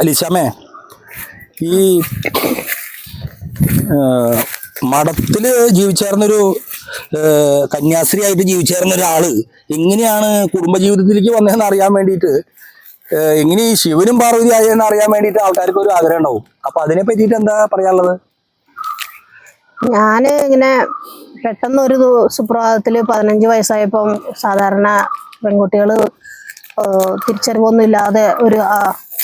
ലിശാമേ, ഈ മഠത്തില് ജീവിച്ചേർന്നൊരു കന്യാസ്ത്രീ ആയിട്ട് ജീവിച്ചേർന്ന ഒരാള് എങ്ങനെയാണ് കുടുംബജീവിതത്തിലേക്ക് വന്നതെന്ന് അറിയാൻ വേണ്ടിയിട്ട്, എങ്ങനെ ഈ ശിവനും പാർവതി ആയെന്ന് അറിയാൻ വേണ്ടിയിട്ട് ആൾക്കാർക്ക് ഒരു ആഗ്രഹം ഉണ്ടാവും. അപ്പൊ അതിനെ പറ്റിയിട്ട് എന്താ പറയാനുള്ളത്? ഞാന് ഇങ്ങനെ പെട്ടെന്ന് ഒരു സുപ്രഭാതത്തില് 15 വയസ്സായപ്പം സാധാരണ പെൺകുട്ടികള് തിരിച്ചറിവൊന്നും ഇല്ലാതെ ഒരു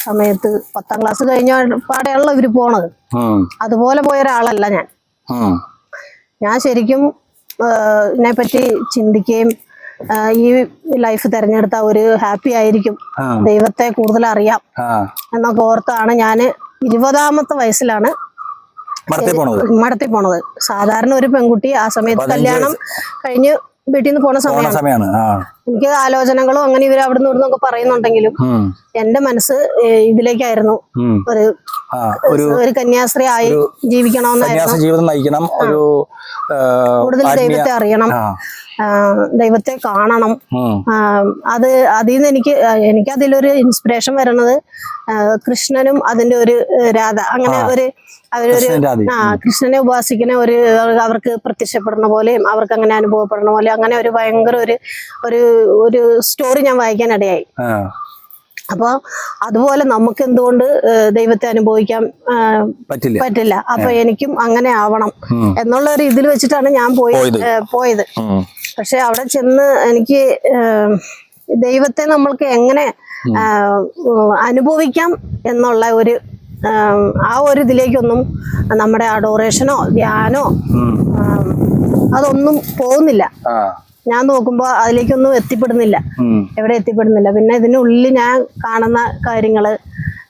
സമയത്ത് 10ാം ക്ലാസ് കഴിഞ്ഞ പാടെയാണല്ലോ ഇവര് പോണത്. അതുപോലെ പോയ ഒരാളല്ല ഞാൻ. ഞാൻ ശരിക്കും ഇതിനെപ്പറ്റി ചിന്തിക്കുകയും ഈ ലൈഫ് തെരഞ്ഞെടുത്ത ഒരു ഹാപ്പി ആയിരിക്കും, ദൈവത്തെ കൂടുതൽ അറിയാം എന്നൊക്കെ ഓർത്താണ് ഞാന് 20ാമത്തെ വയസ്സിലാണ് മഠത്തിൽ പോണത്. സാധാരണ ഒരു പെൺകുട്ടി ആ സമയത്ത് കല്യാണം കഴിഞ്ഞ് വീട്ടിൽ നിന്ന് പോണ സമയമാണ്. എനിക്ക് ആലോചനകളും അങ്ങനെ ഇവര് അവിടുന്ന് ഇവിടുന്നൊക്കെ പറയുന്നുണ്ടെങ്കിലും എന്റെ മനസ്സ് ഇതിലേക്കായിരുന്നു. ഒരു കന്യാസ്ത്രീ ആയി ജീവിക്കണമെന്നായിരുന്നു. ജീവിതം നയിക്കണം, കൂടുതൽ ദൈവത്തെ അറിയണം, ദൈവത്തെ കാണണം. അതിൽ നിന്ന് എനിക്ക് അതിലൊരു ഇൻസ്പിറേഷൻ വരണത് കൃഷ്ണനും അതിന്റെ ഒരു രാധ, അങ്ങനെ അവരൊരു കൃഷ്ണനെ ഉപാസിക്കുന്ന അവർക്ക് പ്രത്യക്ഷപ്പെടുന്ന പോലെയും അവർക്ക് അങ്ങനെ അനുഭവപ്പെടുന്ന പോലെ അങ്ങനെ ഒരു ഭയങ്കര ഒരു സ്റ്റോറി ഞാൻ വായിക്കാൻ ഇടയായി. അപ്പൊ അതുപോലെ നമുക്ക് എന്തുകൊണ്ട് ദൈവത്തെ അനുഭവിക്കാൻ പറ്റില്ല? അപ്പൊ എനിക്കും അങ്ങനെ ആവണം എന്നുള്ള ഒരു ഇതിൽ വെച്ചിട്ടാണ് ഞാൻ പോയത്. പക്ഷെ അവിടെ ചെന്ന് എനിക്ക് ദൈവത്തെ നമ്മൾക്ക് എങ്ങനെ അനുഭവിക്കാം എന്നുള്ള ആ ഒരു ഇതിലേക്കൊന്നും നമ്മുടെ അഡോറേഷനോ ധ്യാനോ അതൊന്നും പോകുന്നില്ല. ഞാൻ നോക്കുമ്പോ അതിലേക്കൊന്നും എവിടെ എത്തിപ്പെടുന്നില്ല. പിന്നെ ഇതിനുള്ളിൽ ഞാൻ കാണുന്ന കാര്യങ്ങള്,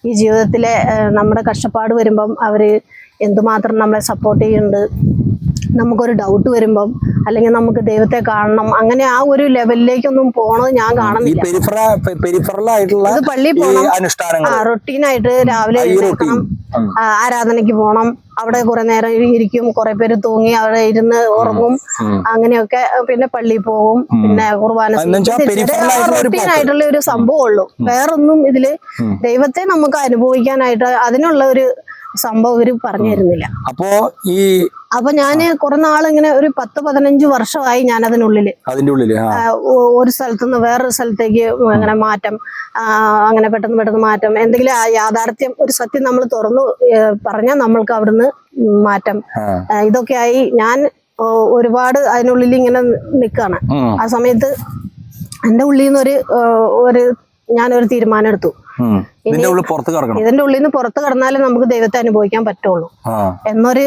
ഈ ജീവിതത്തിലെ നമ്മുടെ കഷ്ടപ്പാട് വരുമ്പം അവര് എന്തുമാത്രം നമ്മളെ സപ്പോർട്ട് ചെയ്യുന്നുണ്ട്, നമുക്കൊരു ഡൗട്ട് വരുമ്പം അല്ലെങ്കിൽ നമുക്ക് ദൈവത്തെ കാണണം, അങ്ങനെ ആ ഒരു ലെവലിലേക്കൊന്നും പോണത് ഞാൻ കാണുന്നില്ല. ഇത് പള്ളിയിൽ പോകണം, റൊട്ടീനായിട്ട് രാവിലെ എഴുന്നേൽക്കണം, ആരാധനയ്ക്ക് പോകണം, അവിടെ കുറെ നേരം ഇരിക്കും, കുറെ പേര് തൂങ്ങി അവിടെ ഇരുന്ന് ഉറങ്ങും, അങ്ങനെയൊക്കെ. പിന്നെ പള്ളിയിൽ പോകും, പിന്നെ കുർബാന. റൊട്ടീനായിട്ടുള്ള ഒരു സംഭവം ഉള്ളൂ. വേറൊന്നും ഇതില് ദൈവത്തെ നമുക്ക് അനുഭവിക്കാനായിട്ട് അതിനുള്ള ഒരു സംഭവം ഇവര് പറഞ്ഞു തരുന്നില്ല. അപ്പൊ ഞാന് കുറെ നാളിങ്ങനെ ഒരു 10-15 വർഷമായി ഞാൻ അതിന്റെ ഉള്ളില് ഒരു സ്ഥലത്തുനിന്ന് വേറൊരു സ്ഥലത്തേക്ക് അങ്ങനെ മാറ്റം, അങ്ങനെ പെട്ടെന്ന് മാറ്റം, എന്തെങ്കിലും യാഥാർത്ഥ്യം ഒരു സത്യം നമ്മൾ തുറന്നു പറഞ്ഞാൽ നമ്മൾക്ക് അവിടുന്ന് മാറ്റം, ഇതൊക്കെയായി ഞാൻ ഒരുപാട് അതിനുള്ളിൽ ഇങ്ങനെ നിൽക്കാണ്. ആ സമയത്ത് എന്റെ ഉള്ളിൽ നിന്ന് ഞാനൊരു തീരുമാനം എടുത്തു, ഇതിന്റെ ഉള്ളിൽ നിന്ന് പുറത്ത് കടന്നാലേ നമുക്ക് ദൈവത്തെ അനുഭവിക്കാൻ പറ്റുള്ളൂ എന്നൊരു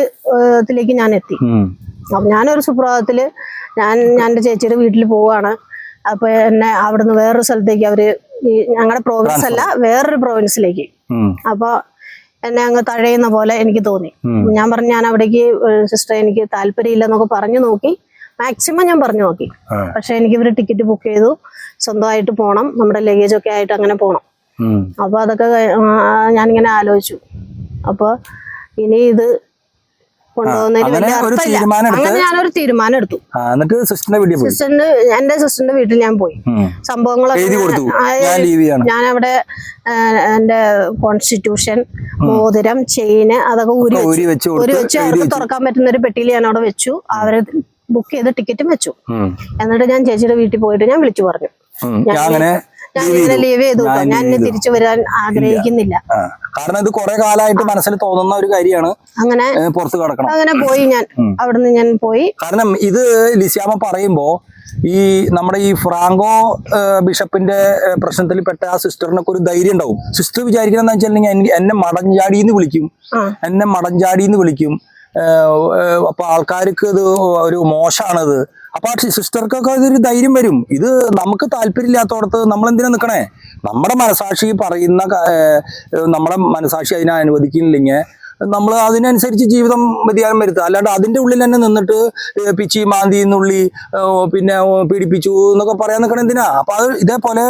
ഇതിലേക്ക് ഞാൻ എത്തി. അപ്പൊ ഞാനൊരു സുപ്രഭാതത്തില് ഞാൻ എന്റെ ചേച്ചിയുടെ വീട്ടിൽ പോവാണ്. അപ്പൊ എന്നെ അവിടുന്ന് വേറൊരു സ്ഥലത്തേക്ക് ഞങ്ങളുടെ പ്രോവിൻസ് അല്ല, വേറൊരു പ്രോവിൻസിലേക്ക്. അപ്പൊ എന്നെ അങ്ങ് തഴയുന്ന പോലെ എനിക്ക് തോന്നി. ഞാൻ പറഞ്ഞു, ഞാൻ അവിടേക്ക് സിസ്റ്റർ എനിക്ക് താല്പര്യമില്ല എന്നൊക്കെ പറഞ്ഞു നോക്കി, മാക്സിമം ഞാൻ പറഞ്ഞു നോക്കി. പക്ഷെ എനിക്ക് ഇവര് ടിക്കറ്റ് ബുക്ക് ചെയ്തു, സ്വന്തമായിട്ട് പോണം, നമ്മുടെ ലഗേജ് ഒക്കെ ആയിട്ട് അങ്ങനെ പോണം. അപ്പൊ അതൊക്കെ ഞാനിങ്ങനെ ആലോചിച്ചു. അപ്പൊ ഇനി ഇത് കൊണ്ടുപോകുന്നതിന് വലിയ അർത്ഥമില്ല. അങ്ങനെ ഞാനൊരു തീരുമാനം എടുത്തു. എന്റെ സിസ്റ്ററിന്റെ വീട്ടിൽ ഞാൻ പോയി. സംഭവങ്ങളൊക്കെ ഞാനവിടെ എന്റെ കോൺസ്റ്റിറ്റ്യൂഷൻ, മോതിരം, ചെയിന് അതൊക്കെ ഊരി വെച്ച് അവർക്ക് തുറക്കാൻ പറ്റുന്ന ഒരു പെട്ടിയിൽ ഞാൻ അവിടെ വെച്ചു. അവരെ ബുക്ക് ചെയ്ത് ടിക്കറ്റും വെച്ചു. എന്നിട്ട് ഞാൻ ചേച്ചിയുടെ വീട്ടിൽ പോയിട്ട് ഞാൻ വിളിച്ചു പറഞ്ഞു, ഞാനിങ്ങനെ ലീവ് ചെയ്തു, ഞാൻ ഇനി തിരിച്ചു വരാൻ ആഗ്രഹിക്കുന്നില്ല. കാരണം ഇത് കുറെ കാലമായിട്ട് മനസ്സിൽ തോന്നുന്ന ഒരു കാര്യമാണ്. അങ്ങനെ പോയി ഞാൻ അവിടുന്ന് ഞാൻ പോയി. കാരണം ഇത് ലിസിയാമ്മ പറയുമ്പോ നമ്മുടെ ഈ ഫ്രാങ്കോ ബിഷപ്പിന്റെ പ്രശ്നത്തിൽ പെട്ട ആ സിസ്റ്ററിനൊക്കെ ഒരു ധൈര്യം ഉണ്ടാവും. സിസ്റ്റർ വിചാരിക്കണെന്ന് വെച്ചിട്ടുണ്ടെങ്കിൽ എന്നെ മടഞ്ചാടിന്ന് വിളിക്കും. അപ്പൊ ആൾക്കാർക്ക് ഇത് ഒരു മോശമാണത്. അപ്പൊ സിസ്റ്റർക്കൊക്കെ അതൊരു ധൈര്യം വരും. ഇത് നമുക്ക് താല്പര്യമില്ലാത്തടത്ത് നമ്മൾ എന്തിനാ നിൽക്കണേ? നമ്മുടെ മനസാക്ഷി പറയുന്ന, നമ്മുടെ മനസാക്ഷി അതിനെ അനുവദിക്കുന്നില്ലെങ്കിൽ നമ്മൾ അതിനനുസരിച്ച് ജീവിതം വ്യതിയാനം വരുത്തുക. അല്ലാണ്ട് അതിന്റെ ഉള്ളിൽ തന്നെ നിന്നിട്ട് പിച്ചി മാന്തി നുള്ളി പിന്നെ പീഡിപ്പിച്ചു എന്നൊക്കെ പറയാൻ നിൽക്കണം എന്തിനാ? അപ്പൊ അത് ഇതേപോലെ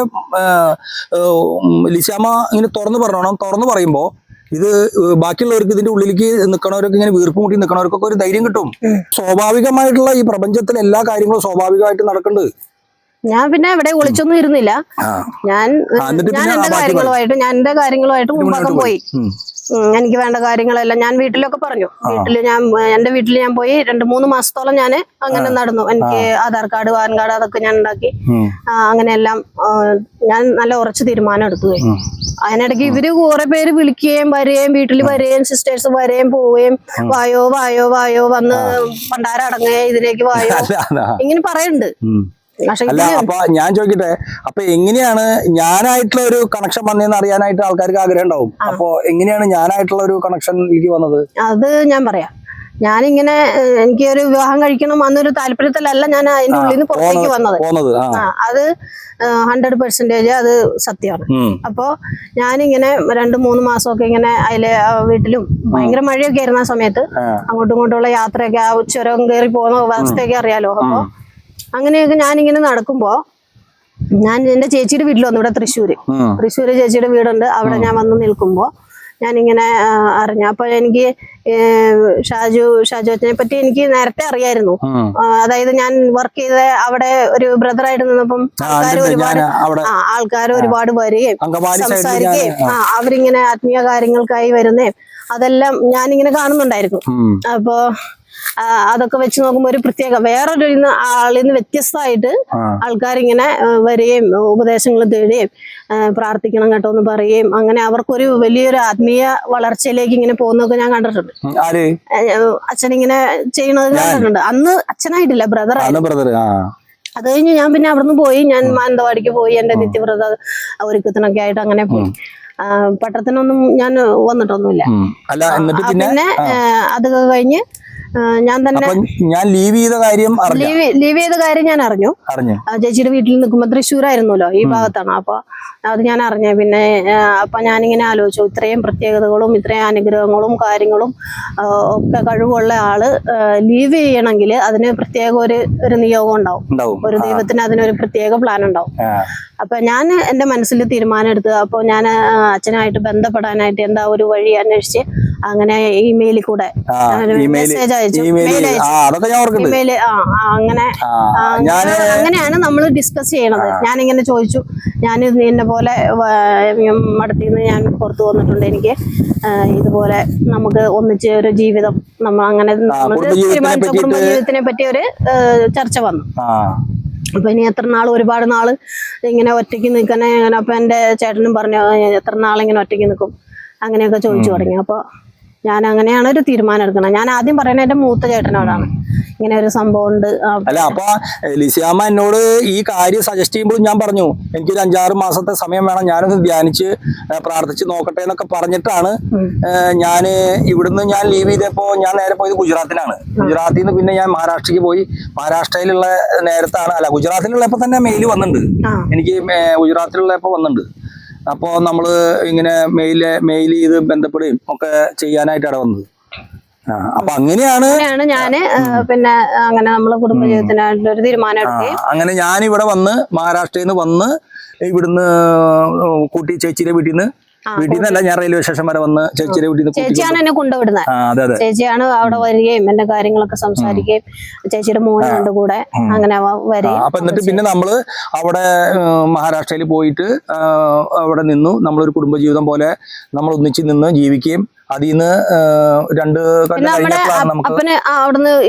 ലിസിയാമ്മ ഇങ്ങനെ തുറന്നു പറയുമ്പോൾ ഇത് ബാക്കിയുള്ളവർക്ക്, ഇതിന്റെ ഉള്ളിലേക്ക് നിൽക്കണവരൊക്കെ, ഇങ്ങനെ വീർപ്പ് മുട്ടി നിൽക്കണവർക്കൊക്കെ ഒരു ധൈര്യം കിട്ടും. സ്വാഭാവികമായിട്ടുള്ള ഈ പ്രപഞ്ചത്തിലെ എല്ലാ കാര്യങ്ങളും സ്വാഭാവികമായിട്ട് നടക്കുന്നുണ്ട്. ഞാൻ പിന്നെ എവിടെ ഒളിച്ചൊന്നും ഇരുന്നില്ല. ഞാൻ എന്റെ കാര്യങ്ങളുമായിട്ട് മുമ്പൊക്കെ പോയി. എനിക്ക് വേണ്ട കാര്യങ്ങളെല്ലാം ഞാൻ വീട്ടിലൊക്കെ പറഞ്ഞു. എന്റെ വീട്ടിൽ ഞാൻ പോയി 2-3 മാസത്തോളം ഞാൻ അങ്ങനെ നടന്നു. എനിക്ക് ആധാർ കാർഡ്, പാൻ കാർഡ് അതൊക്കെ ഞാൻ ഉണ്ടാക്കി. അങ്ങനെയെല്ലാം ഞാൻ നല്ല ഉറച്ച തീരുമാനം എടുത്തു. അതിനിടയ്ക്ക് ഇവര് കുറെ പേര് വിളിക്കുകയും വരികയും, വീട്ടിൽ വരികയും, സിസ്റ്റേഴ്സ് വരികയും പോവുകയും, വായോ വായോ വായോ വന്ന് പണ്ടാരടങ്ങുകയും ഇതിലേക്ക് വായോ ഇങ്ങനെ പറയുന്നുണ്ട്. അല്ല, അപ്പൊ ഞാൻ ചോദിക്കട്ടെ, അപ്പൊ എങ്ങനെയാണ് ഞാനായിട്ടുള്ള ഒരു കണക്ഷൻ വന്നതെന്ന് അറിയാനായിട്ട് ആൾക്കാർക്ക് ആഗ്രഹം ഉണ്ടാവും. അപ്പൊ എങ്ങനെയാണ് ഞാനായിട്ടുള്ള ഒരു കണക്ഷനിലേക്ക് വന്നത്? അത് ഞാൻ പറയാം. ഞാനിങ്ങനെ എനിക്ക് ഒരു വിവാഹം കഴിക്കണം എന്നൊരു താല്പര്യത്തിലല്ല ഞാൻ അതിന്റെ ഉള്ളിൽ നിന്ന് പുറത്തേക്ക് വന്നത്. അത് 100% അത് സത്യമാണ്. അപ്പോ ഞാനിങ്ങനെ 2-3 മാസമൊക്കെ ഇങ്ങനെ അതിലെ വീട്ടിലും ഭയങ്കര മഴയൊക്കെ ആയിരുന്നു ആ സമയത്ത്. അങ്ങോട്ടും ഇങ്ങോട്ടുള്ള യാത്രയൊക്കെ, ആ ചുരം കയറി പോകുന്ന അവസ്ഥയൊക്കെ അറിയാലോ. അപ്പൊ അങ്ങനെയൊക്കെ ഞാനിങ്ങനെ നടക്കുമ്പോ ഞാൻ എന്റെ ചേച്ചിയുടെ വീട്ടിൽ വന്നു. ഇവിടെ തൃശ്ശൂര് ചേച്ചിയുടെ വീടുണ്ട്. അവിടെ ഞാൻ വന്ന് നിൽക്കുമ്പോ ഞാനിങ്ങനെ അറിഞ്ഞു. അപ്പൊ എനിക്ക് ഷാജു അച്ഛനെ പറ്റി എനിക്ക് നേരത്തെ അറിയായിരുന്നു. അതായത് ഞാൻ വർക്ക് ചെയ്ത അവിടെ ഒരു ബ്രദറായിട്ട് നിന്നപ്പം ആൾക്കാർ ഒരുപാട് വരികയും സംസാരിക്കുകയും അവരിങ്ങനെ ആത്മീയ കാര്യങ്ങൾക്കായി വരുന്നേയും അതെല്ലാം ഞാനിങ്ങനെ കാണുന്നുണ്ടായിരുന്നു. അപ്പോ അതൊക്കെ വെച്ച് നോക്കുമ്പോ ഒരു പ്രത്യേക വേറൊരു ആളിൽ നിന്ന് വ്യത്യസ്തമായിട്ട് ആൾക്കാരിങ്ങനെ വരികയും ഉപദേശങ്ങൾ തേടുകയും പ്രാർത്ഥിക്കണം കേട്ടോ എന്ന് പറയുകയും അങ്ങനെ അവർക്കൊരു വലിയൊരു ആത്മീയ വളർച്ചയിലേക്ക് ഇങ്ങനെ പോകുന്നതൊക്കെ ഞാൻ കണ്ടിട്ടുണ്ട്. അച്ഛനിങ്ങനെ ചെയ്യണത് കണ്ടിട്ടുണ്ട്. അന്ന് അച്ഛനായിട്ടില്ല, ബ്രദറായിരുന്നു. അത് കഴിഞ്ഞ് ഞാൻ പിന്നെ അവിടുന്ന് പോയി. ഞാൻ മാനന്തവാടിക്ക് പോയി. എന്റെ നിത്യവ്രത ഒരുക്കത്തിനൊക്കെ ആയിട്ട് അങ്ങനെ പോയി. പട്ടണത്തിനൊന്നും ഞാൻ വന്നിട്ടൊന്നുമില്ല. പിന്നെ അതൊക്കെ കഴിഞ്ഞ് ഞാൻ തന്നെ ലീവ് ചെയ്ത കാര്യം ഞാൻ അറിഞ്ഞു. ചേച്ചിയുടെ വീട്ടിൽ നിൽക്കുമ്പോ തൃശ്ശൂരായിരുന്നല്ലോ, ഈ ഭാഗത്താണ്. അപ്പൊ അത് ഞാൻ അറിഞ്ഞു. പിന്നെ അപ്പൊ ഞാനിങ്ങനെ ആലോചിച്ചു, ഇത്രയും പ്രത്യേകതകളും ഇത്രയും അനുഗ്രഹങ്ങളും കാര്യങ്ങളും ഒക്കെ കഴിവുള്ള ആള് ലീവ് ചെയ്യണമെങ്കിൽ അതിന് പ്രത്യേക ഒരു നിയോഗം ഉണ്ടാവും. ഒരു ദൈവത്തിന് അതിനൊരു പ്രത്യേക പ്ലാൻ ഉണ്ടാവും. അപ്പൊ ഞാൻ എന്റെ മനസ്സിൽ തീരുമാനം എടുത്തു. അപ്പൊ ഞാൻ അച്ഛനായിട്ട് ബന്ധപ്പെടാനായിട്ട് എന്താ ഒരു വഴി അന്വേഷിച്ച് അങ്ങനെ ഇമെയിലിൽ കൂടെ മെസ്സേജ് അയച്ചു. ഇമെയില് അങ്ങനെയാണ് നമ്മൾ ഡിസ്കസ് ചെയ്യണത്. ഞാനിങ്ങനെ ചോദിച്ചു, ഞാൻ എന്നെ പോലെ മടത്തിന്ന് ഞാൻ പുറത്തു വന്നിട്ടുണ്ട്. എനിക്ക് ഇതുപോലെ നമുക്ക് ഒന്നിച്ച് ഒരു ജീവിതം നമ്മൾ അങ്ങനെ തീരുമാനിച്ച കുടുംബ ജീവിതത്തിനെ പറ്റി ഒരു ചർച്ച വന്നു. അപ്പൊ ഇനി എത്ര നാൾ, ഒരുപാട് നാള് ഇങ്ങനെ ഒറ്റയ്ക്ക് നിൽക്കണേ. അപ്പൊ എന്റെ ചേട്ടനും പറഞ്ഞു, എത്ര നാളിങ്ങനെ ഒറ്റയ്ക്ക് നിൽക്കും, അങ്ങനെയൊക്കെ ചോദിച്ചു തുടങ്ങി. അപ്പൊ ഞാൻ അങ്ങനെയാണ് ഒരു തീരുമാനം എടുക്കണം. ഞാൻ ആദ്യം പറയുന്നത് എന്റെ മൂത്ത ചേട്ടനോടാണ്, ഇങ്ങനെ ഒരു സംഭവം ഉണ്ട്. അല്ല, അപ്പൊ ലിസിയാമ്മ എന്നോട് ഈ കാര്യം സജസ്റ്റ് ചെയ്യുമ്പോൾ ഞാൻ പറഞ്ഞു, എനിക്കൊരു 5-6 മാസത്തെ സമയം വേണം, ഞാനൊന്ന് ധ്യാനിച്ച് പ്രാർത്ഥിച്ച് നോക്കട്ടെ എന്നൊക്കെ പറഞ്ഞിട്ടാണ് ഞാൻ ഇവിടുന്ന് ഞാൻ ലീവ് ചെയ്തപ്പോ ഞാൻ നേരെ പോയത് ഗുജറാത്തിനാണ്. ഗുജറാത്തിൽ നിന്ന് പിന്നെ ഞാൻ മഹാരാഷ്ട്രയ്ക്ക് പോയി. മഹാരാഷ്ട്രയിലുള്ള നേരത്താണ്, അല്ല ഗുജറാത്തിലുള്ളപ്പോ തന്നെ മെയിൽ വന്നിട്ടുണ്ട് എനിക്ക്. ഗുജറാത്തിലുള്ളപ്പോ വന്നിട്ടുണ്ട്. അപ്പോൾ നമ്മൾ ഇങ്ങനെ മെയിൽ ചെയ്ത് ബന്ധപ്പെടുകയും ഒക്കെ ചെയ്യാനായിട്ടാണ് വന്നത്. അപ്പൊ അങ്ങനെയാണ് ഞാന് പിന്നെ അങ്ങനെ നമ്മള് കുടുംബജീവിതത്തിനായിട്ട് ഒരു തീരുമാനം എടുക്കുകയും അങ്ങനെ ഞാൻ ഇവിടെ വന്ന് മഹാരാഷ്ട്രയിൽ നിന്ന് വന്ന് ഇവിടുന്ന് കൂട്ടി ചേച്ചിയുടെ വീട്ടിൽ നിന്നല്ല, ഞാൻ റെയിൽവേ സ്റ്റേഷൻ വരെ വന്ന് ചേച്ചിയുടെ വീട്ടിൽ നിന്ന്. ചേച്ചിയാണ് എന്നെ കൊണ്ടുവിടുന്നത്. ചേച്ചിയാണ് അവിടെ വരികയും എന്റെ കാര്യങ്ങളൊക്കെ സംസാരിക്കുകയും ചേച്ചിയുടെ മോനുണ്ട് കൂടെ, അങ്ങനെ വരികയും. അപ്പൊ എന്നിട്ട് പിന്നെ നമ്മള് അവിടെ മഹാരാഷ്ട്രയിൽ പോയിട്ട് അവിടെ നിന്നു. നമ്മളൊരു കുടുംബജീവിതം പോലെ നമ്മൾ ഒന്നിച്ച് നിന്ന് ജീവിക്കുകയും അതിൽ നിന്ന് 2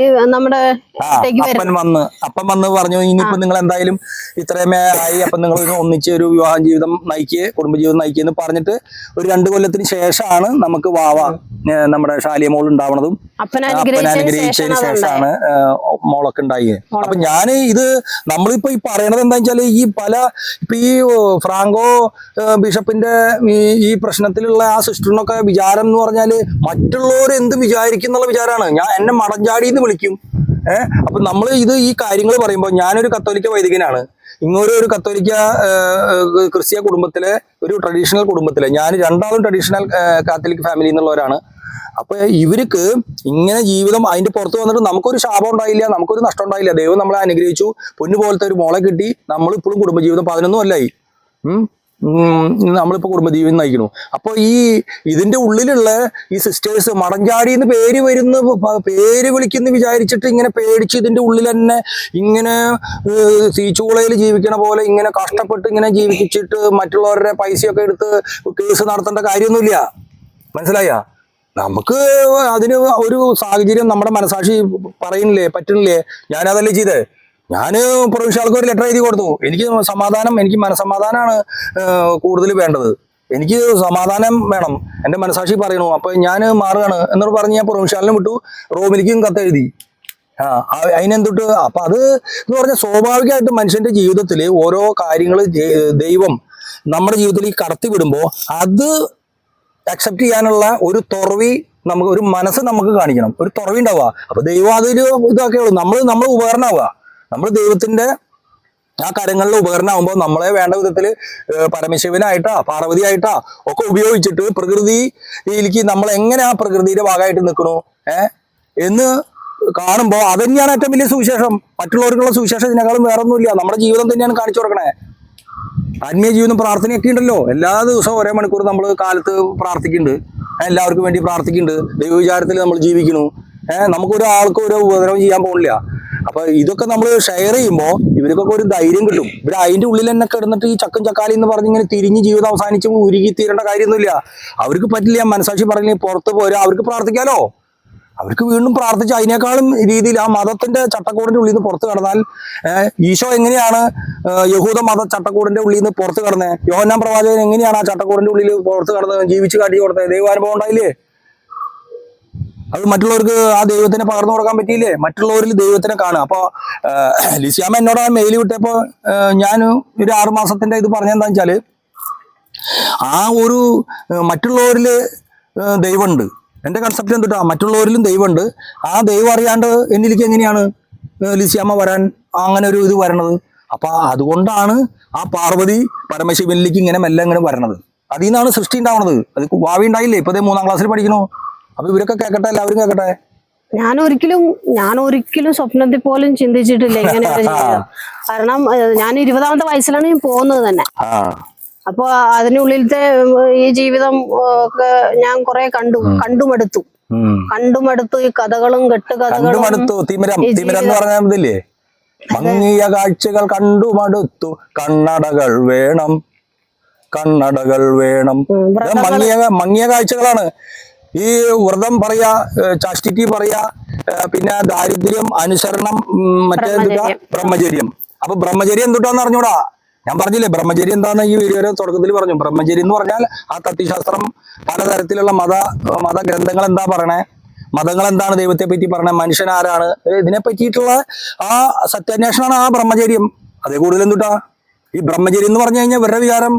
അപ്പം വന്ന് പറഞ്ഞു, ഇനിയിപ്പോ നിങ്ങൾ എന്തായാലും ഇത്രയുമേ ആയി, അപ്പൊ നിങ്ങൾ ഒന്നിച്ച് ഒരു വിവാഹ ജീവിതം നയിക്കുക, കുടുംബജീവിതം നയിക്കുക എന്ന് പറഞ്ഞിട്ട് ഒരു 2 കൊല്ലത്തിന് ശേഷമാണ് നമുക്ക് വാവ നമ്മുടെ ഷാലിയ മോൾ ഉണ്ടാവണതും. അപ്പനനുഗ്രഹിച്ചതിന് ശേഷമാണ് മോളൊക്കെ ഉണ്ടായി. അപ്പൊ ഞാൻ ഇത് നമ്മളിപ്പോ ഈ പറയണത് എന്താ വെച്ചാല്, ഈ ഇപ്പൊ ഈ ഫ്രാങ്കോ ബിഷപ്പിന്റെ ഈ പ്രശ്നത്തിലുള്ള ആ സിസ്റ്ററിനൊക്കെ വിചാരം എന്ന് പറഞ്ഞാല് മറ്റുള്ളവർ എന്ത് വിചാരിക്കും എന്നുള്ള വിചാരമാണ്. എന്നെ മടഞ്ചാടിന്ന് വിളിക്കും. അപ്പൊ നമ്മൾ ഈ കാര്യങ്ങൾ പറയുമ്പോൾ, ഞാനൊരു കത്തോലിക്ക വൈദികനാണ്. ഇങ്ങോട്ട് ഒരു കത്തോലിക്ക ക്രിസ്ത്യ കുടുംബത്തിലെ ഒരു ട്രഡീഷണൽ കുടുംബത്തിലെ ഞാൻ രണ്ടാമതും ട്രഡീഷണൽ കാത്തലിക് ഫാമിലി എന്നുള്ളവരാണ്. അപ്പൊ ഇവർക്ക് ഇങ്ങനെ ജീവിതം അതിന്റെ പുറത്ത് വന്നിട്ട് നമുക്കൊരു ശാപം ഉണ്ടായില്ല, നമുക്കൊരു നഷ്ടം ഉണ്ടായില്ല. ദൈവം നമ്മളെ അനുഗ്രഹിച്ചു, പൊന്നു പോലത്തെ ഒരു മോളെ കിട്ടി. നമ്മളിപ്പോഴും കുടുംബജീവിതം 11 കൊല്ലമായി. നമ്മളിപ്പോ കുടുംബജീവൻ നയിക്കണു. അപ്പൊ ഇതിന്റെ ഉള്ളിലുള്ള ഈ സിസ്റ്റേഴ്സ് മടഞ്ചാടി എന്ന് പേര് വിളിക്കുന്ന വിചാരിച്ചിട്ട് ഇങ്ങനെ പേടിച്ച് ഇതിന്റെ ഉള്ളിൽ തന്നെ ഇങ്ങനെ തീച്ചൂളയിൽ ജീവിക്കണ പോലെ ഇങ്ങനെ കഷ്ടപ്പെട്ട് ഇങ്ങനെ ജീവിച്ചിട്ട് മറ്റുള്ളവരുടെ പൈസയൊക്കെ എടുത്ത് കേസ് നടത്തേണ്ട കാര്യമൊന്നുമില്ല. മനസ്സിലായ? നമുക്ക് അതിന് ഒരു സാഹചര്യം നമ്മുടെ മനസാക്ഷി പറയുന്നില്ലേ, പറ്റുന്നില്ലേ? ഞാനതല്ലേ ചെയ്തേ. ഞാൻ പ്രൊവിൻഷ്യൽക്ക് ഒരു ലെറ്റർ എഴുതി കൊടുത്തു. എനിക്ക് മനസ്സമാധാനമാണ് കൂടുതൽ വേണ്ടത്. എനിക്ക് സമാധാനം വേണം, എൻ്റെ മനസാക്ഷി പറയണു. അപ്പൊ ഞാൻ മാറുകയാണ് എന്നോട് പറഞ്ഞ് ഞാൻ പ്രൊവിൻഷ്യലിനെ വിട്ടു. റോമിലേക്കും കത്തെഴുതി. അതിനെന്തിട്ട് അപ്പൊ അത് എന്ന് പറഞ്ഞാൽ സ്വാഭാവികമായിട്ട് മനുഷ്യന്റെ ജീവിതത്തിൽ ഓരോ കാര്യങ്ങൾ ദൈവം നമ്മുടെ ജീവിതത്തിൽ കടത്തി വിടുമ്പോൾ അത് അക്സെപ്റ്റ് ചെയ്യാനുള്ള ഒരു തുറവി നമുക്ക്, ഒരു മനസ്സ് നമുക്ക് കാണിക്കണം, ഒരു തുറവി ഉണ്ടാവുക. അപ്പൊ ദൈവം അതിൽ ഇതൊക്കെ ഉള്ളൂ. നമ്മൾ ഉപകരണമാവുക. നമ്മൾ ദൈവത്തിന്റെ ആ കരങ്ങളിലെ ഉപകരണമാകുമ്പോൾ നമ്മളെ വേണ്ട വിധത്തിൽ പരമശിവനായിട്ടാ പാർവതിയായിട്ടാ ഒക്കെ ഉപയോഗിച്ചിട്ട് പ്രകൃതിയിലേക്ക് നമ്മൾ എങ്ങനെ ആ പ്രകൃതിയുടെ ഭാഗമായിട്ട് നിൽക്കണു എന്ന് കാണുമ്പോൾ അതന്നെയാണ് ഏറ്റവും വലിയ സുവിശേഷം. മറ്റുള്ളവർക്കുള്ള സുവിശേഷം ഇതിനേക്കാളും വേറെ ഒന്നുമില്ല. നമ്മുടെ ജീവിതം തന്നെയാണ് കാണിച്ചു കൊടുക്കണേ. ആത്മീയ ജീവിതം പ്രാർത്ഥനയൊക്കെ ഉണ്ടല്ലോ. എല്ലാ ദിവസവും ഒരേ മണിക്കൂർ നമ്മൾ കാലത്ത് പ്രാർത്ഥിക്കുന്നുണ്ട്. എല്ലാവർക്കും വേണ്ടി പ്രാർത്ഥിക്കുന്നുണ്ട്. ദൈവവിചാരത്തിൽ നമ്മൾ ജീവിക്കുന്നു. നമുക്കൊരാൾക്ക് ഒരു ഉപദ്രവം ചെയ്യാൻ പോകില്ല. അപ്പൊ ഇതൊക്കെ നമ്മൾ ഷെയർ ചെയ്യുമ്പോൾ ഇവർക്കൊക്കെ ഒരു ധൈര്യം കിട്ടും. ഇവർ അതിന്റെ ഉള്ളിൽ തന്നെ കിടന്നിട്ട് ഈ ചക്കും ചക്കാലി എന്ന് പറഞ്ഞ് ഇങ്ങനെ തിരിഞ്ഞ് ജീവിതം അവസാനിച്ച് ഉരുകി തീരേണ്ട കാര്യമൊന്നുമില്ല. അവർക്ക് പറ്റില്ല. മനസാക്ഷി പറഞ്ഞ് പുറത്ത് പോരാ, അവർക്ക് പ്രാർത്ഥിക്കാലോ. അവർക്ക് വീണ്ടും പ്രാർത്ഥിച്ച് അതിനേക്കാളും രീതിയിൽ ആ മതത്തിന്റെ ചട്ടക്കൂടിന്റെ ഉള്ളിൽ നിന്ന് പുറത്ത് കടന്നാൽ ഈശോ എങ്ങനെയാണ് യഹൂദ മത ചട്ടക്കൂടിന്റെ ഉള്ളിൽ നിന്ന് പുറത്ത് കടന്നത്, യോഹന്നാൻ പ്രവാചകൻ എങ്ങനെയാണ് ആ ചട്ടക്കൂടിന്റെ ഉള്ളിൽ പുറത്ത് കടന്നത്, ജീവിച്ച് കാട്ടി കൊടുത്തത്, ദൈവാനുഭവം ഉണ്ടായില്ലേ? അത് മറ്റുള്ളവർക്ക് ആ ദൈവത്തിനെ പകർന്നു കൊടുക്കാൻ പറ്റിയില്ലേ? മറ്റുള്ളവരിൽ ദൈവത്തിനെ കാണുക. അപ്പൊ ലിസിയാമ്മ എന്നോട് ആ മെയിൽ വിട്ടപ്പോ ഞാൻ ഒരു 6 മാസത്തിന്റെ ഇത് പറഞ്ഞെന്താ വെച്ചാല് ആ ഒരു മറ്റുള്ളവരിൽ ദൈവമുണ്ട്. എന്റെ കൺസെപ്റ്റ് എന്തിട്ടാ, മറ്റുള്ളവരിലും ദൈവമുണ്ട്. ആ ദൈവം അറിയാണ്ട് എന്നിലേക്ക് എങ്ങനെയാണ് ലിസിയാമ്മ വരാൻ അങ്ങനെ ഒരു ഇത് വരണത്? അപ്പൊ അതുകൊണ്ടാണ് ആ പാർവതി പരമശിവനിലേക്ക് ഇങ്ങനെ മെല്ലെ ഇങ്ങനെ വരണത്. അതിൽ നിന്നാണ് സൃഷ്ടി ഉണ്ടാവണത്. അത് ഭാവി ഉണ്ടായില്ലേ? ഇപ്പൊ 3-ാം ക്ലാസ്സിൽ പഠിക്കണു. അപ്പൊ ഇവരൊക്കെ കേൾക്കട്ടെ, എല്ലാവരും കേൾക്കട്ടെ. ഞാൻ ഒരിക്കലും സ്വപ്നത്തിൽ പോലും ചിന്തിച്ചിട്ടില്ല ഇങ്ങനെ ഒരു ജീവിതം. കാരണം ഞാൻ 20ാമത്തെ വയസ്സിലാണ് ഞാൻ പോകുന്നത് തന്നെ. അപ്പൊ അതിനുള്ളിലത്തെ ഈ ജീവിതം ഒക്കെ ഞാൻ കുറെ കണ്ടുമടുത്തു. ഈ കഥകളും കെട്ടുകഥകളും. മങ്ങിയ കാഴ്ചകൾ കണ്ടുമടുത്തു, കണ്ണടകൾ വേണം. മങ്ങിയ കാഴ്ചകളാണ്. ഈ വ്രതം പറയാ, ചാസ്റ്റിറ്റി പറയാ, പിന്നെ ദാരിദ്ര്യം, അനുസരണം, മറ്റേ ബ്രഹ്മചര്യം. അപ്പൊ ബ്രഹ്മചര്യം എന്തുട്ടാന്ന് അറിഞ്ഞൂടാ. ഞാൻ പറഞ്ഞില്ലേ ബ്രഹ്മചര്യം എന്താന്ന് ഈ വീഡിയോയുടെ തുടക്കത്തിൽ പറഞ്ഞു. ബ്രഹ്മചര്യം എന്ന് പറഞ്ഞാൽ ആ തത്വശാസ്ത്രം, പലതരത്തിലുള്ള മതഗ്രന്ഥങ്ങൾ എന്താ പറയണേ, മതങ്ങൾ എന്താണ് ദൈവത്തെ പറ്റി പറയണേ, മനുഷ്യൻ ആരാണ്, ഇതിനെ പറ്റിയിട്ടുള്ള ആ സത്യാന്വേഷണമാണ് ആ ബ്രഹ്മചര്യം. അതേ കൂടുതൽ എന്തുട്ടാ ഈ ബ്രഹ്മചര്യം എന്ന് പറഞ്ഞു കഴിഞ്ഞാൽ ഇവരുടെ വിചാരം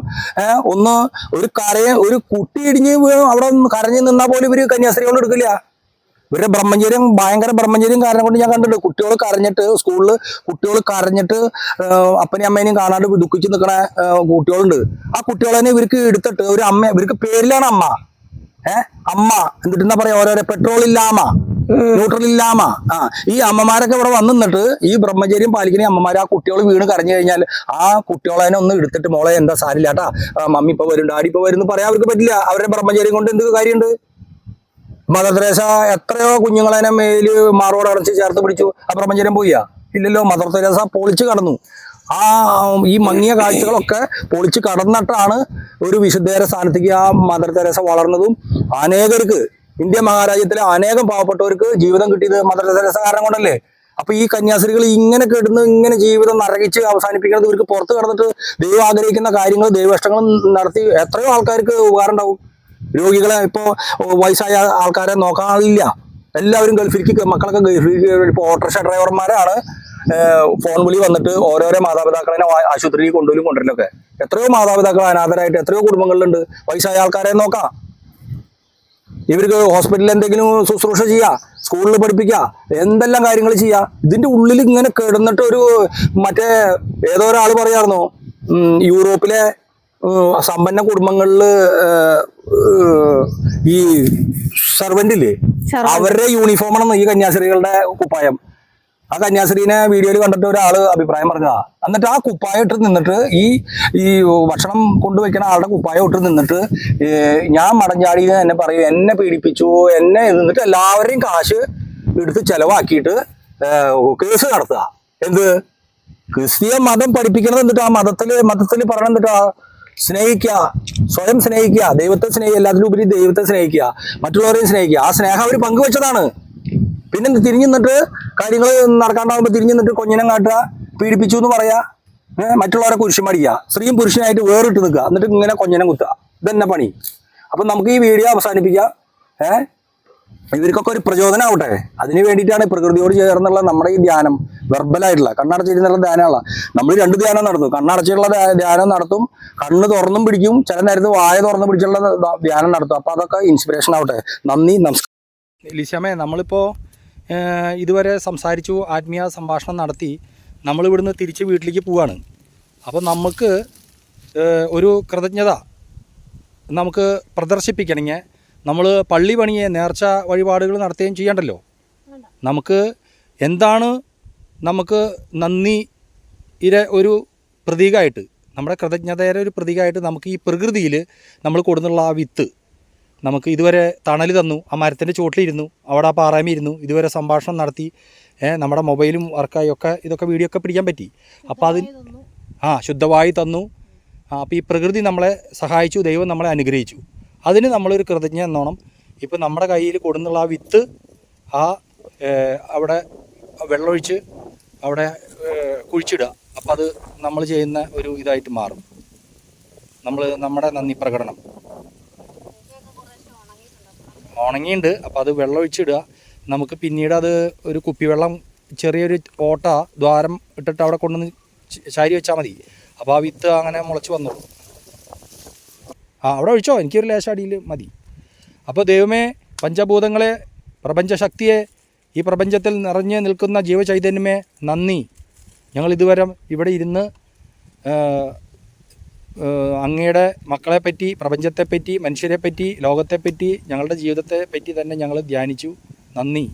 ഒരു കുട്ടി ഇടിഞ്ഞ് അവിടെ കരഞ്ഞ് നിന്നാൽ പോലും ഇവര് കന്യാസ്ത്രീകൾ എടുക്കില്ല. ഇവരുടെ ബ്രഹ്മചര്യം ഭയങ്കര ബ്രഹ്മചര്യം കാരണം കൊണ്ട് ഞാൻ കണ്ടിട്ടുണ്ട്. കുട്ടികൾ കരഞ്ഞിട്ട്, സ്കൂളിൽ കുട്ടികൾ കരഞ്ഞിട്ട് അപ്പനെയും അമ്മേനെയും കാണാണ്ട് ദുഃഖിച്ച് നിൽക്കണ കുട്ടികളുണ്ട്. ആ കുട്ടികളെ തന്നെ ഇവർക്ക് എടുത്തിട്ട് ഒരു അമ്മ, ഇവർക്ക് പേരിലാണ് അമ്മ. അമ്മ എന്നിട്ട് എന്താ പറയാ, ഓരോരോ പെട്രോൾ ഇല്ലാമ, ന്യൂട്രൽ ഇല്ലാമ. ഈ അമ്മമാരൊക്കെ ഇവിടെ വന്നിട്ട് ഈ ബ്രഹ്മചര്യം പാലിക്കുന്ന അമ്മമാർ ആ കുട്ടികൾ വീണ് കരഞ്ഞു കഴിഞ്ഞാൽ ആ കുട്ടികളെ ഒന്ന് എടുത്തിട്ട്, മോളെ എന്താ സാരില്ലാട്ടാ, മമ്മി ഇപ്പൊ വരും, ഡാഡി ഇപ്പൊ വരും എന്ന് പറയാൻ അവർക്ക് പറ്റില്ല. അവരുടെ ബ്രഹ്മചര്യം കൊണ്ട് എന്ത് കാര്യമുണ്ട്? മദർ തെരേസ എത്രയോ കുഞ്ഞുങ്ങളെ മേല് മാറോട് അടച്ച് ചേർത്ത് പിടിച്ചു. ആ ബ്രഹ്മചര്യം പോയാ? ഇല്ലല്ലോ. മദർ തെരേസ പൊളിച്ച് കടന്നു. ഈ മങ്ങിയ കാഴ്ചകളൊക്കെ പൊളിച്ച് കടന്നിട്ടാണ് ഒരു വിശുദ്ധേര സ്ഥാനത്തേക്ക് ആ മദർ തെരേസ വളർന്നതും അനേകർക്ക്, ഇന്ത്യ മഹാരാജ്യത്തിലെ അനേകം പാവപ്പെട്ടവർക്ക് ജീവിതം കിട്ടിയത് മദർ തെരേസ കാരണം കൊണ്ടല്ലേ. അപ്പൊ ഈ കന്യാസ്ത്രീകൾ ഇങ്ങനെ കിടന്ന് ഇങ്ങനെ ജീവിതം നരകിച്ച് അവസാനിപ്പിക്കുന്നത് ഇവർക്ക് പുറത്ത് കടന്നിട്ട് ദൈവം ആഗ്രഹിക്കുന്ന കാര്യങ്ങൾ, ദൈവഷ്ടങ്ങൾ നടത്തി എത്രയോ ആൾക്കാർക്ക് ഉപകാരം ഉണ്ടാവും. രോഗികളെ, ഇപ്പോ വയസ്സായ ആൾക്കാരെ നോക്കാനില്ല, എല്ലാവരും ഗൾഫിലേക്ക്, മക്കളൊക്കെ ഗൾഫിലേക്ക്. ഇപ്പോൾ ഓട്ടോറിക്ഷ ഡ്രൈവർമാരാണ് ഫോൺ വിളി വന്നിട്ട് ഓരോരോ മാതാപിതാക്കളെ ആശുപത്രിയിൽ കൊണ്ടുവരലൊക്കെ. എത്രയോ മാതാപിതാക്കൾ അനാഥരായിട്ട് എത്രയോ കുടുംബങ്ങളിലുണ്ട്. വയസ്സായ ആൾക്കാരെ നോക്കാം. ഇവർക്ക് ഹോസ്പിറ്റലിൽ എന്തെങ്കിലും ശുശ്രൂഷ ചെയ്യുക, സ്കൂളിൽ പഠിപ്പിക്കുക, എന്തെല്ലാം കാര്യങ്ങൾ ചെയ്യുക. ഇതിന്റെ ഉള്ളിൽ ഇങ്ങനെ കിടന്നിട്ട് മറ്റേ ഏതോ ഒരാൾ പറയായിരുന്നു, യൂറോപ്പിലെ സമ്പന്ന കുടുംബങ്ങളില് ഈ സർവന്റില്ലേ, അവരുടെ യൂണിഫോമാണ് ഈ കന്യാസ്ത്രീകളുടെ കുപ്പായം. ആ കന്യാസ്ത്രീനെ വീഡിയോയിൽ കണ്ടിട്ട് ഒരാള് അഭിപ്രായം പറഞ്ഞതാ. എന്നിട്ട് ആ കുപ്പായം ഇട്ട് നിന്നിട്ട് ഈ ഭക്ഷണം കൊണ്ടുവയ്ക്കണ ആളുടെ കുപ്പായം ഇട്ട് നിന്നിട്ട് ഞാൻ മടഞ്ചാടി എന്നെ പറയും, എന്നെ പീഡിപ്പിച്ചു, എന്നെ നിന്നിട്ട് എല്ലാവരെയും കാശ് എടുത്ത് ചെലവാക്കിയിട്ട് കേസ് നടത്തുക. എന്ത് ക്രിസ്തീയ മതം പഠിപ്പിക്കണത് എന്നിട്ട് ആ മതത്തിൽ പറയണ എന്നിട്ട് സ്നേഹിക്കുക, സ്വയം സ്നേഹിക്കുക, ദൈവത്തെ എല്ലാത്തിലും ഉപരി ദൈവത്തെ സ്നേഹിക്കുക, മറ്റുള്ളവരെയും സ്നേഹിക്കുക. ആ സ്നേഹം അവർ പങ്കുവെച്ചതാണ്. പിന്നെ തിരിഞ്ഞു നിന്നിട്ട് കാര്യങ്ങൾ നടക്കാണ്ടാവുമ്പോൾ തിരിഞ്ഞു നിന്നിട്ട് കൊഞ്ഞിനം കാട്ടുക, പീഡിപ്പിച്ചു എന്ന് പറയാ, മറ്റുള്ളവരെ കുരിശും അടിക്കുക, സ്ത്രീയും പുരുഷനായിട്ട് വേറിട്ട് നിൽക്കുക, എന്നിട്ട് ഇങ്ങനെ കൊഞ്ഞനം കുത്തുക. ഇതന്നെ പണി. അപ്പം നമുക്ക് ഈ വീഡിയോ അവസാനിപ്പിക്കാം. ഇവർക്കൊക്കെ ഒരു പ്രചോദനം ആവട്ടെ. അതിന് വേണ്ടിയിട്ടാണ് പ്രകൃതിയോട് ചേർന്നുള്ള നമ്മുടെ ഈ ധ്യാനം, വെർബലായിട്ടുള്ള കണ്ണടച്ചിരുന്നുള്ള ധ്യാനമുള്ള. നമ്മൾ 2 ധ്യാനം നടത്തും. കണ്ണടച്ചിട്ടുള്ള ധ്യാനം നടത്തും, കണ്ണ് തുറന്നും പിടിക്കും, ചില നേരത്ത് വായ തുറന്ന് പിടിച്ചുള്ള ധ്യാനം നടത്തും. അപ്പോൾ അതൊക്കെ ഇൻസ്പിറേഷൻ ആവട്ടെ. നന്ദി, നമസ്കാരം. ലിസ്യാമേ, നമ്മളിപ്പോൾ ഇതുവരെ സംസാരിച്ചു, ആത്മീയ സംഭാഷണം നടത്തി, നമ്മളിവിടുന്ന് തിരിച്ച് വീട്ടിലേക്ക് പോവാണ്. അപ്പോൾ നമുക്ക് ഒരു കൃതജ്ഞത നമുക്ക് പ്രദർശിപ്പിക്കണമെങ്കിൽ നമ്മൾ പള്ളി പണിയെ നേർച്ച വഴിപാടുകൾ നടത്തുകയും ചെയ്യണ്ടല്ലോ. നമുക്ക് എന്താണ് നമുക്ക് നന്ദിയുടെ ഒരു പ്രതീകമായിട്ട്, നമ്മുടെ കൃതജ്ഞതയുടെ ഒരു പ്രതീകമായിട്ട് നമുക്ക് ഈ പ്രകൃതിയിൽ നമ്മൾ കൊടുന്നുള്ള ആ വിത്ത് നമുക്ക് ഇതുവരെ തണൽ തന്നു, ആ മരത്തിൻ്റെ ചോട്ടിലിരുന്നു, അവിടെ ആ പാറാമി ഇരുന്നു, ഇതുവരെ സംഭാഷണം നടത്തി, നമ്മുടെ മൊബൈലും വർക്കായി ഒക്കെ ഇതൊക്കെ വീഡിയോ ഒക്കെ പിടിക്കാൻ പറ്റി. അപ്പോൾ ശുദ്ധവായു തന്നു. അപ്പോൾ ഈ പ്രകൃതി നമ്മളെ സഹായിച്ചു, ദൈവം നമ്മളെ അനുഗ്രഹിച്ചു. അതിന് നമ്മളൊരു കൃതജ്ഞ എന്നോണം ഇപ്പോൾ നമ്മുടെ കയ്യിൽ കൊടുന്നുള്ള ആ വിത്ത് അവിടെ വെള്ളമൊഴിച്ച് അവിടെ കുഴിച്ചിടുക. അപ്പോൾ അത് നമ്മൾ ചെയ്യുന്ന ഒരു ഇതായിട്ട് മാറും. നമ്മുടെ നന്ദി പ്രകടനം. ഉണങ്ങിയിട്ടുണ്ട്. അപ്പോൾ അത് വെള്ളം ഒഴിച്ചിടുക. നമുക്ക് പിന്നീട് അത് ഒരു കുപ്പിവെള്ളം ചെറിയൊരു ദ്വാരം ഇട്ടിട്ട് അവിടെ കൊണ്ടുവന്ന് ചാരി വെച്ചാൽ മതി. അപ്പോൾ ആ വിത്ത് അങ്ങനെ മുളച്ച് വന്നോളൂ. അവിടെ ഒഴിച്ചോ, എനിക്കൊരു ലേശം അടിയിൽ മതി. അപ്പോൾ ദൈവമേ, പഞ്ചഭൂതങ്ങളെ, പ്രപഞ്ചശക്തിയെ, ഈ പ്രപഞ്ചത്തിൽ നിറഞ്ഞു നിൽക്കുന്ന ജീവചൈതന്യമേ നന്ദി. ഞങ്ങൾ ഇതുവരെ ഇവിടെ ഇരുന്ന് അങ്ങയുടെ മക്കളെപ്പറ്റി, പ്രപഞ്ചത്തെപ്പറ്റി, മനുഷ്യരെപ്പറ്റി, ലോകത്തെപ്പറ്റി, ഞങ്ങളുടെ ജീവിതത്തെപ്പറ്റി തന്നെ ഞങ്ങൾ ധ്യാനിച്ചു. നന്ദി.